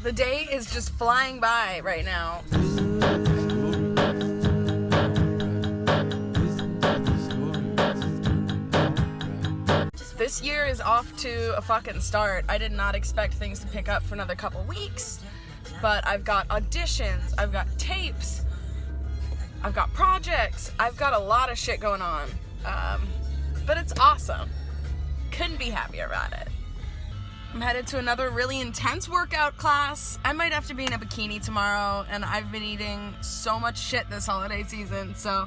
The day is just flying by right now. This year is off to a fucking start. I did not expect things to pick up for another couple weeks, but I've got auditions, I've got tapes, I've got projects, I've got a lot of shit going on. But it's awesome. Couldn't be happier about it. I'm headed to another really intense workout class. I might have to be in a bikini tomorrow, and I've been eating so much shit this holiday season, so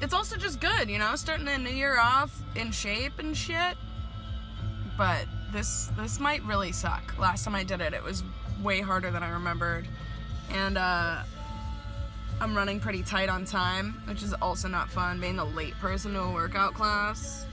it's also just good, you know, starting the new year off in shape and shit. But this might really suck. Last time I did it, it was way harder than I remembered. And I'm running pretty tight on time, which is also not fun, being a late person to a workout class.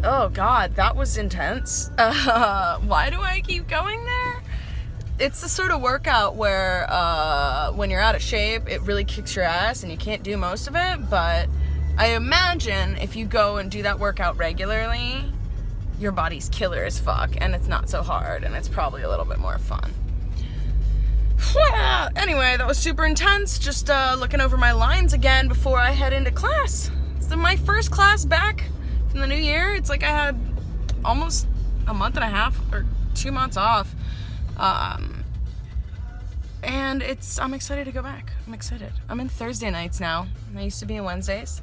Oh god, that was intense. Why do I keep going there? It's the sort of workout where when you're out of shape, it really kicks your ass and you can't do most of it, but I imagine if you go and do that workout regularly, your body's killer as fuck and it's not so hard and it's probably a little bit more fun. Anyway, that was super intense. Just looking over my lines again before I head into class. It's my first class back from the new year. It's like I had almost a month and a half or 2 months off. And I'm excited to go back. I'm excited. I'm in Thursday nights now. I used to be in Wednesdays,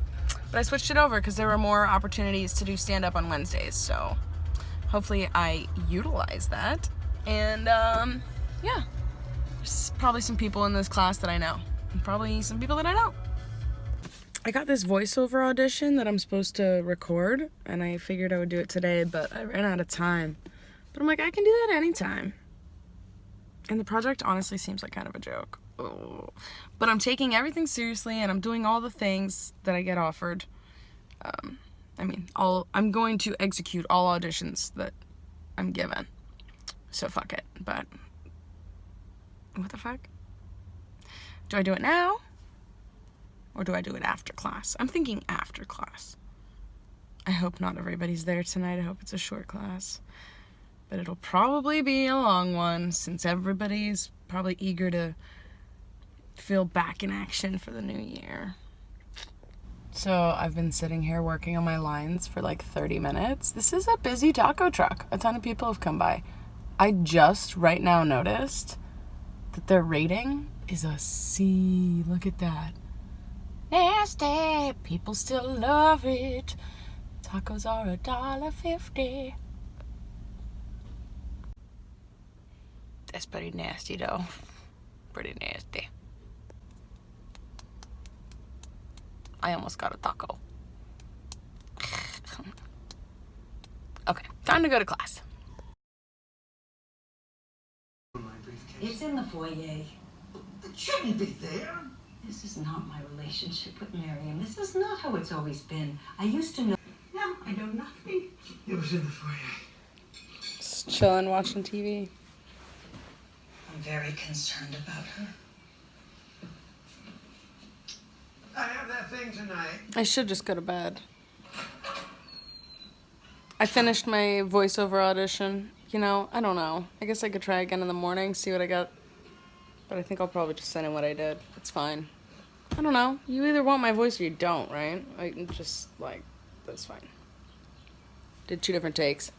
but I switched it over because there were more opportunities to do stand-up on Wednesdays. So hopefully I utilize that. And yeah, there's probably some people in this class that I know, and probably some people that I don't. I got this voiceover audition that I'm supposed to record, and I figured I would do it today, but I ran out of time. But I'm like, I can do that anytime. And the project honestly seems like kind of a joke. Oh. But I'm taking everything seriously, and I'm doing all the things that I get offered. I'm going to execute all auditions that I'm given. So fuck it. But what the fuck? Do I do it now? Or do I do it after class? I'm thinking after class. I hope not everybody's there tonight. I hope it's a short class. But it'll probably be a long one since everybody's probably eager to feel back in action for the new year. So I've been sitting here working on my lines for like 30 minutes. This is a busy taco truck. A ton of people have come by. I just right now noticed that their rating is a C. Look at that. Nasty. People still love it. Tacos are $1.50. That's pretty nasty though. Pretty nasty. I almost got a taco. Okay, time to go to class. It's in the foyer. It shouldn't be there. This is not my relationship with Miriam. This is not how it's always been. I used to know. Now I know nothing. It was in the foyer. Just chilling, watching TV. I'm very concerned about her. I have that thing tonight. I should just go to bed. I finished my voiceover audition. You know, I don't know. I guess I could try again in the morning, see what I got. But I think I'll probably just send in what I did. It's fine. I don't know. You either want my voice or you don't, right? That's fine. Did 2 different takes.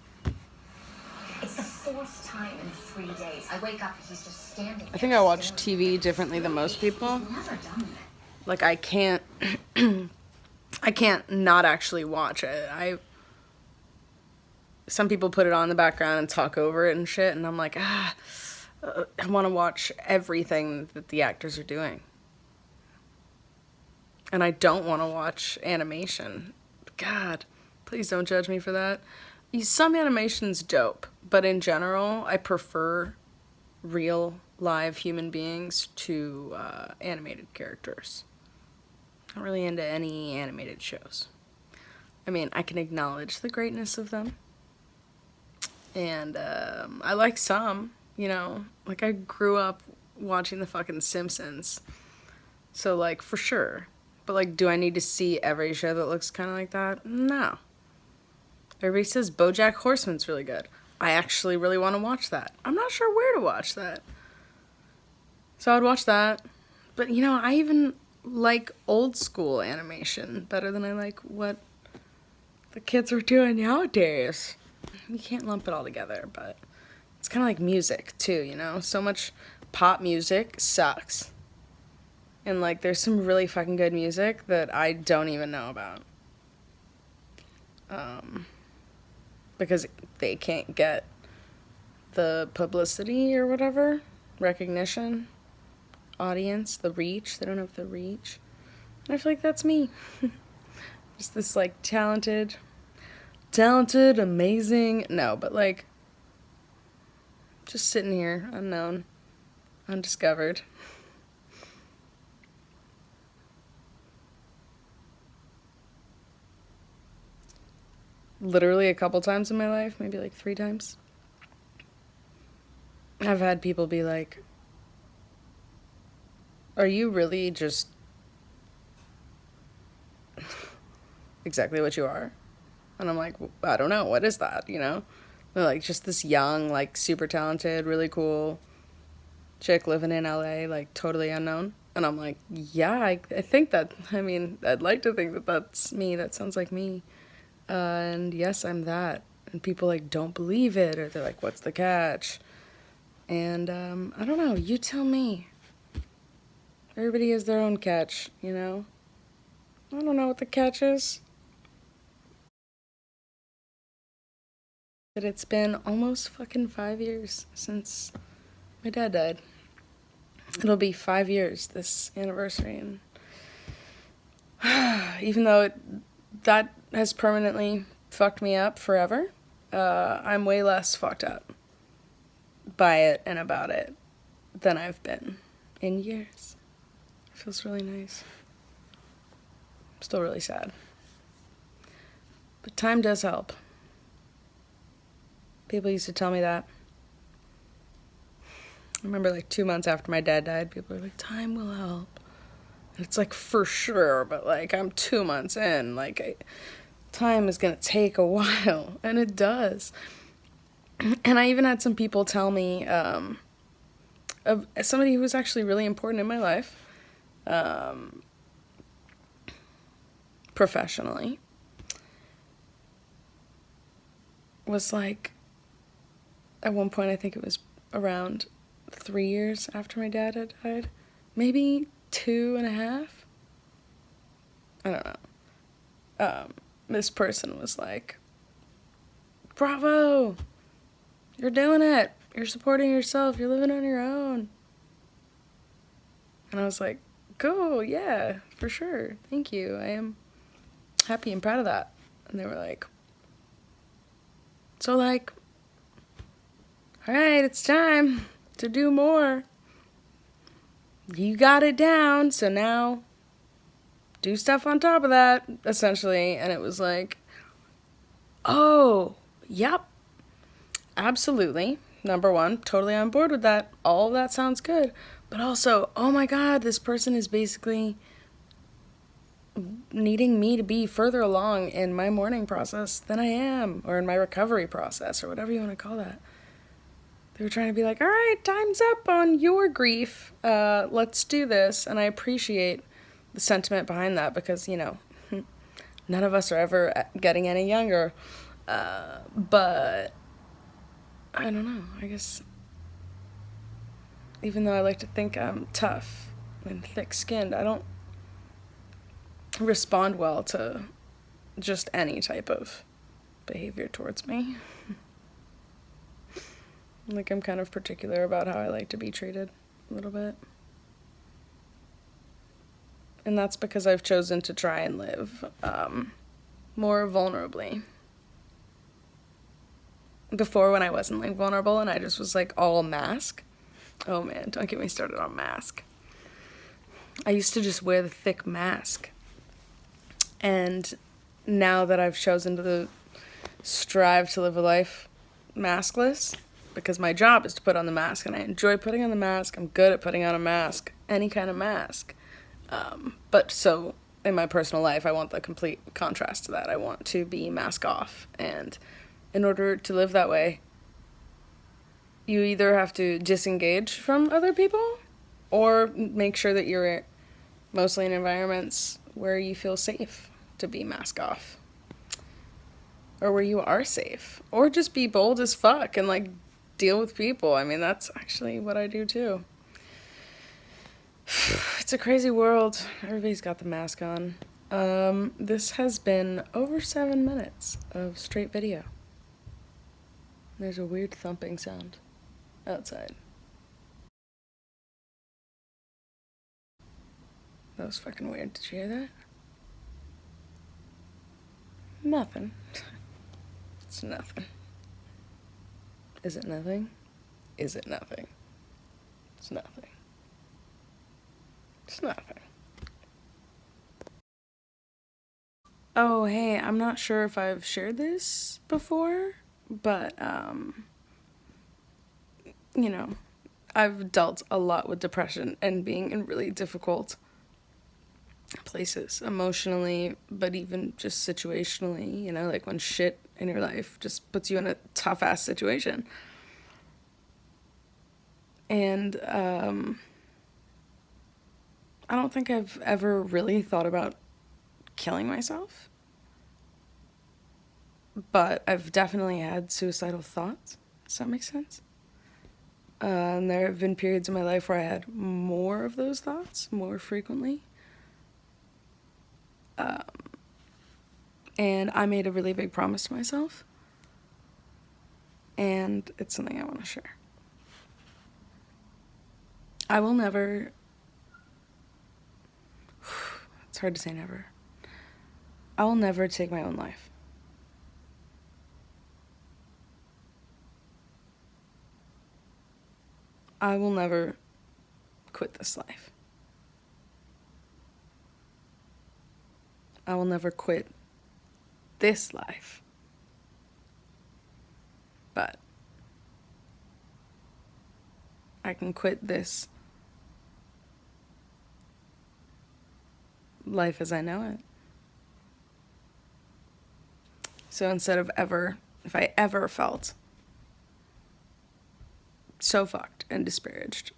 It's the 4th time in 3 days. I wake up and he's just standing there. I think I watch TV differently than most people. He's never done that. Like, I can't not actually watch it. Some people put it on in the background and talk over it and shit, and I'm like, I want to watch everything that the actors are doing. And I don't want to watch animation. God, please don't judge me for that. Some animation's dope, but in general, I prefer real, live human beings to animated characters. Not really into any animated shows. I mean, I can acknowledge the greatness of them. And I like some, you know. Like, I grew up watching the fucking Simpsons. So, like, for sure. But, like, do I need to see every show that looks kind of like that? No. Everybody says BoJack Horseman's really good. I actually really want to watch that. I'm not sure where to watch that. So I'd watch that. But, you know, I even like old school animation better than I like what the kids are doing nowadays. You can't lump it all together, but it's kind of like music, too, you know? So much pop music sucks. And, like, there's some really fucking good music that I don't even know about. Because they can't get the publicity or whatever, recognition, audience, the reach. They don't have the reach. And I feel like that's me. Just this, like, talented, amazing, no, but, like, just sitting here, unknown, undiscovered. Literally a couple times in my life, maybe like 3 times, I've had people be like, are you really just exactly what you are? And I'm like, I don't know, what is that, you know? They're like, just this young, like, super talented, really cool chick living in LA, like, totally unknown. And I'm like, yeah, I think that, I mean, I'd like to think that that's me, that sounds like me. And yes, I'm that. And people, like, don't believe it, or they're like, what's the catch? And, I don't know, you tell me. Everybody has their own catch, you know? I don't know what the catch is. But it's been almost fucking 5 years since my dad died. It'll be 5 years this anniversary, and even though that has permanently fucked me up forever, I'm way less fucked up by it and about it than I've been in years. It feels really nice. I'm still really sad. But time does help. People used to tell me that. I remember, like, 2 months after my dad died, people were like, time will help. And it's like, for sure, but, like, I'm 2 months in. Like, time is going to take a while, and it does. And I even had some people tell me, of somebody who was actually really important in my life, professionally, was like, at one point, I think it was around 3 years after my dad had died, maybe 2.5. I don't know. This person was like, bravo, you're doing it, you're supporting yourself, you're living on your own. And I was like, cool, yeah, for sure, thank you, I am happy and proud of that. And they were like, so, like, all right, it's time to do more. You got it down, so now do stuff on top of that, essentially. And it was like, oh, yep, absolutely. Number one, totally on board with that. All of that sounds good. But also, oh my God, this person is basically needing me to be further along in my mourning process than I am, or in my recovery process, or whatever you want to call that. They were trying to be like, all right, time's up on your grief. Let's do this. And I appreciate the sentiment behind that because, you know, none of us are ever getting any younger. But I don't know. I guess even though I like to think I'm tough and thick-skinned, I don't respond well to just any type of behavior towards me. Like, I'm kind of particular about how I like to be treated, a little bit. And that's because I've chosen to try and live more vulnerably. Before, when I wasn't, like, vulnerable and I just was, like, all mask. Oh, man, don't get me started on mask. I used to just wear the thick mask. And now that I've chosen to strive to live a life maskless, because my job is to put on the mask, and I enjoy putting on the mask. I'm good at putting on a mask, any kind of mask. But so in my personal life, I want the complete contrast to that. I want to be mask off. And in order to live that way, you either have to disengage from other people or make sure that you're mostly in environments where you feel safe to be mask off. Or where you are safe. Or just be bold as fuck and, like, deal with people. I mean, that's actually what I do, too. It's a crazy world. Everybody's got the mask on. This has been over 7 minutes of straight video. There's a weird thumping sound outside. That was fucking weird. Did you hear that? Nothing. It's nothing. Is it nothing? Is it nothing? It's nothing. It's nothing. Oh, hey, I'm not sure if I've shared this before, but, you know, I've dealt a lot with depression and being in really difficult places emotionally, but even just situationally, you know, like when shit in your life just puts you in a tough ass situation. And I don't think I've ever really thought about killing myself, but I've definitely had suicidal thoughts. Does that make sense? And there have been periods in my life where I had more of those thoughts, more frequently. And I made a really big promise to myself. And it's something I want to share. I will never... It's hard to say never. I will never take my own life. I will never quit this life. I will never quit this life. But I can quit this life as I know it. So instead of if I ever felt so fucked and disparaged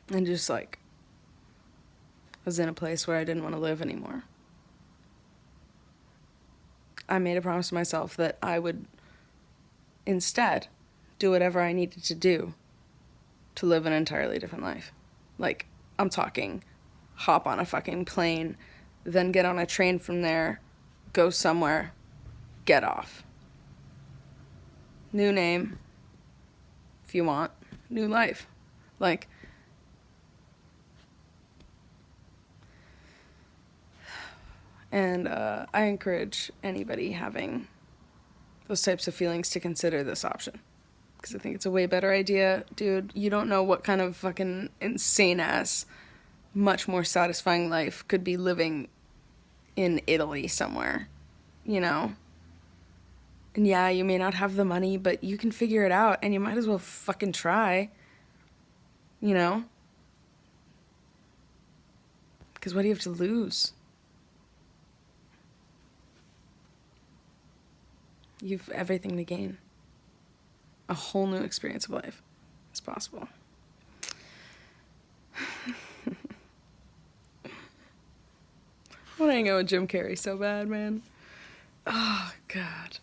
and just like was in a place where I didn't want to live anymore, I made a promise to myself that I would instead do whatever I needed to do to live an entirely different life. Like, I'm talking hop on a fucking plane, then get on a train from there, go somewhere, get off. New name, if you want, new life. Like, and I encourage anybody having those types of feelings to consider this option. Because I think it's a way better idea. Dude, you don't know what kind of fucking insane-ass, much more satisfying life could be living in Italy somewhere, you know? And yeah, you may not have the money, but you can figure it out, and you might as well fucking try, you know? Because what do you have to lose? You've everything to gain. A whole new experience of life is possible. I want to hang out with Jim Carrey so bad, man. Oh, God.